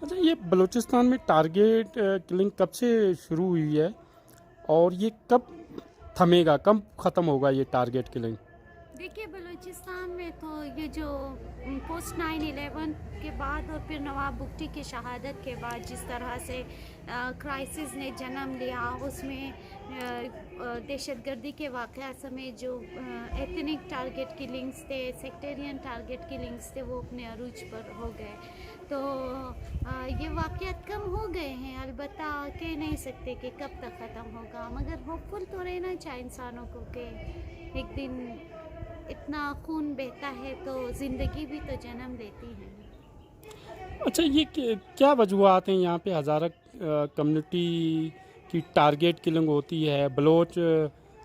اچھا یہ بلوچستان میں ٹارگیٹ کلنگ کب سے شروع ہوئی ہے اور یہ کب تھمے گا، کب ختم ہوگا یہ ٹارگیٹ کلنگ؟ دیکھیے بلوچستان میں تو یہ جو پوسٹ 9/11 کے بعد اور پھر نواب بگٹی کی شہادت کے بعد جس طرح سے کرائسس نے جنم لیا، اس میں دہشت گردی کے واقعات سمیت جو ایتھنک ٹارگیٹ کلنگز تھے، سیکٹیرین ٹارگیٹ کلنگز تھے، وہ اپنے عروج پر ہو گئے. تو یہ واقعات کم ہو گئے ہیں، البتہ کہہ نہیں سکتے کہ کب تک ختم ہوگا، مگر ہوپ فل تو رہنا چاہیے انسانوں کو کہ ایک دن اتنا خون بہتا ہے تو زندگی بھی تو جنم لیتی ہے. اچھا یہ کیا وجوہات ہیں یہاں پہ ہزارہ کمیونٹی کی ٹارگیٹ کلنگ ہوتی ہے، بلوچ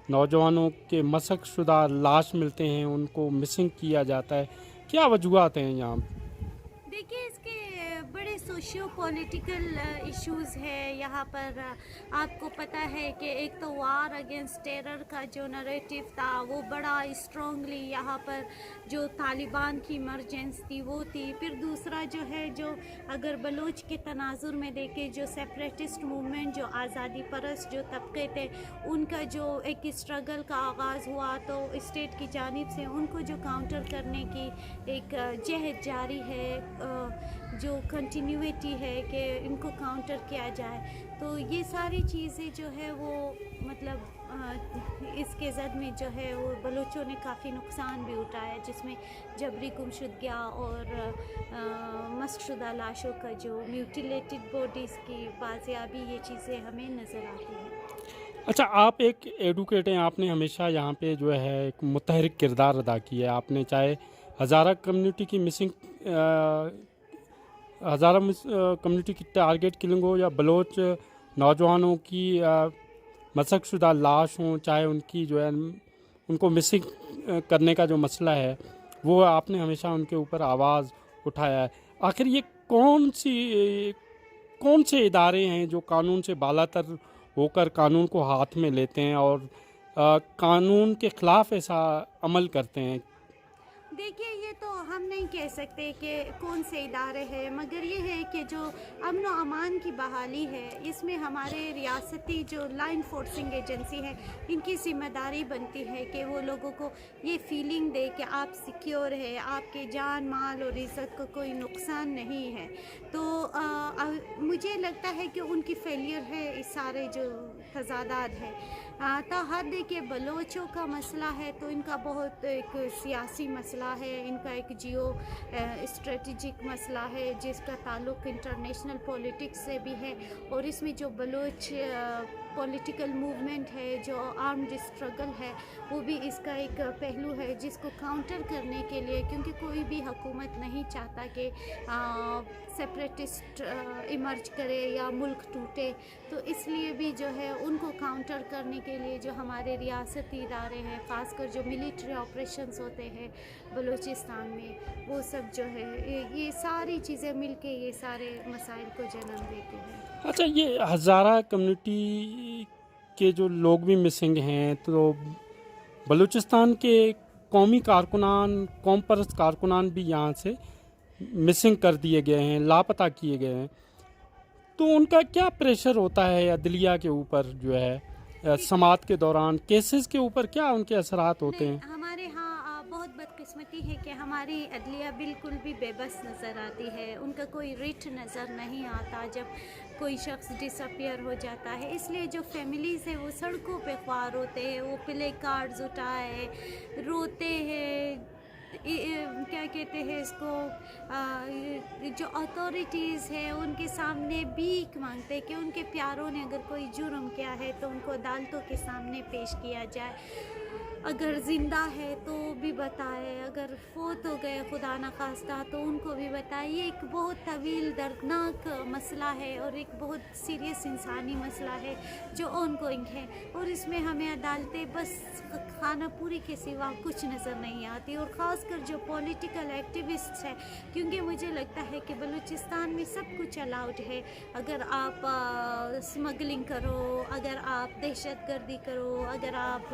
نوجوانوں کے مسخ شدہ لاش ملتے ہیں، ان کو مسنگ کیا جاتا ہے، کیا وجوہات ہیں یہاں؟ دیکھیے اس کے بڑے سوشیو پولیٹیکل ایشوز ہے یہاں پر. آپ کو پتہ ہے کہ ایک تو وار اگینسٹ ٹیرر کا جو نریٹو تھا وہ بڑا اسٹرانگلی یہاں پر جو طالبان کی ایمرجنس تھی وہ تھی. پھر دوسرا جو ہے، جو اگر بلوچ کے تناظر میں دیکھیں، جو سیپریٹسٹ موومنٹ، جو آزادی پرست جو طبقے تھے، ان کا جو ایک اسٹرگل کا آغاز ہوا تو اسٹیٹ کی جانب سے ان کو جو کاؤنٹر کرنے کی ایک جہد جاری ہے، جو کنٹینیوٹی ہے کہ ان کو کاؤنٹر کیا جائے. تو یہ ساری چیزیں جو ہے وہ مطلب اس کے زد میں جو ہے وہ بلوچوں نے کافی نقصان بھی اٹھایا، جس میں جبری گمشدگیاں اور مسخ شدہ لاشوں کا جو میوٹیلیٹڈ باڈیز کی بازیابی، یہ چیزیں ہمیں نظر آتی ہیں. اچھا آپ ایک ایڈوکیٹ ہیں، آپ نے ہمیشہ یہاں پہ جو ہے ایک متحرک کردار ادا کیا ہے. آپ نے چاہے ہزارہ کمیونٹی کی ہزارہ کمیونٹی کی ٹارگیٹ کلنگ ہو یا بلوچ نوجوانوں کی مسخ شدہ لاش ہوں، چاہے ان کی جو ہے ان کو مسنگ کرنے کا جو مسئلہ ہے وہ آپ نے ہمیشہ ان کے اوپر آواز اٹھایا ہے. آخر یہ کون سے ادارے ہیں جو قانون سے بالا تر ہو کر قانون کو ہاتھ میں لیتے ہیں اور قانون کے خلاف ایسا عمل کرتے ہیں؟ دیکھیے یہ تو ہم نہیں کہہ سکتے کہ کون سے ادارے ہیں، مگر یہ ہے کہ جو امن و امان کی بحالی ہے، اس میں ہمارے ریاستی جو لا انفورسنگ ایجنسی ہے، ان کی ذمہ داری بنتی ہے کہ وہ لوگوں کو یہ فیلنگ دے کہ آپ سیکیور ہے، آپ کے جان مال اور عزت کو کوئی نقصان نہیں ہے. تو مجھے لگتا ہے کہ ان کی فیلئر ہے اس سارے جو تضادات ہے. تا حد کہ بلوچوں کا مسئلہ ہے تو ان کا بہت ایک سیاسی مسئلہ ہے، ان کا ایک جیو اسٹریٹجک مسئلہ ہے جس کا تعلق انٹرنیشنل پولیٹکس سے بھی ہے. اور اس میں جو بلوچ پولیٹیکل موومنٹ ہے، جو آرمڈ اسٹرگل ہے، وہ بھی اس کا ایک پہلو ہے جس کو کاؤنٹر کرنے کے لیے، کیونکہ کوئی بھی حکومت نہیں چاہتا کہ سیپریٹسٹ ایمرج کرے یا ملک ٹوٹے. تو اس لیے بھی جو ہے ان کو کاؤنٹر کرنے کے لیے جو ہمارے ریاستی ادارے ہیں، خاص کر جو ملیٹری آپریشنز ہوتے ہیں بلوچستان میں، وہ سب جو ہے یہ ساری چیزیں مل کے یہ سارے مسائل کو جنم دیتے ہیں. اچھا یہ ہزارہ کمیونٹی کے جو لوگ بھی مسنگ ہیں، تو بلوچستان کے قومی کارکنان، قوم پرست کارکنان بھی یہاں سے مسنگ کر دیے گئے ہیں، لاپتہ کیے گئے ہیں. تو ان کا کیا پریشر ہوتا ہے عدلیہ کے اوپر، جو ہے سماعت کے دوران کیسز کے اوپر کیا ان کے اثرات ہوتے ہیں؟ ہمارے ہاں بہت بدقسمتی ہے کہ ہماری عدلیہ بالکل بھی بے بس نظر آتی ہے. ان کا کوئی ریٹ نظر نہیں آتا جب کوئی شخص ڈس اپیئر ہو جاتا ہے. اس لیے جو فیملیز ہیں وہ سڑکوں پہ خوار ہوتے ہیں، وہ پلے کارڈز اٹھائے روتے ہیں. کیا کہتے ہیں اس کو، جو اتھارٹیز ہیں ان کے سامنے بھیک مانگتے کہ ان کے پیاروں نے اگر کوئی جرم کیا ہے تو ان کو عدالتوں کے سامنے پیش کیا جائے. اگر زندہ ہے تو بھی بتائے، اگر فوت ہو گئے خدا نخواستہ تو ان کو بھی بتائے. یہ ایک بہت طویل دردناک مسئلہ ہے اور ایک بہت سیریس انسانی مسئلہ ہے جو آن گوئنگ ہے. اور اس میں ہمیں عدالتیں بس خانہ پوری کے سوا کچھ نظر نہیں آتی. اور خاص کر جو پولیٹیکل ایکٹیوسٹس ہیں، کیونکہ مجھے لگتا ہے کہ بلوچستان میں سب کچھ الاؤڈ ہے. اگر آپ اسمگلنگ کرو، اگر آپ دہشت گردی کرو، اگر آپ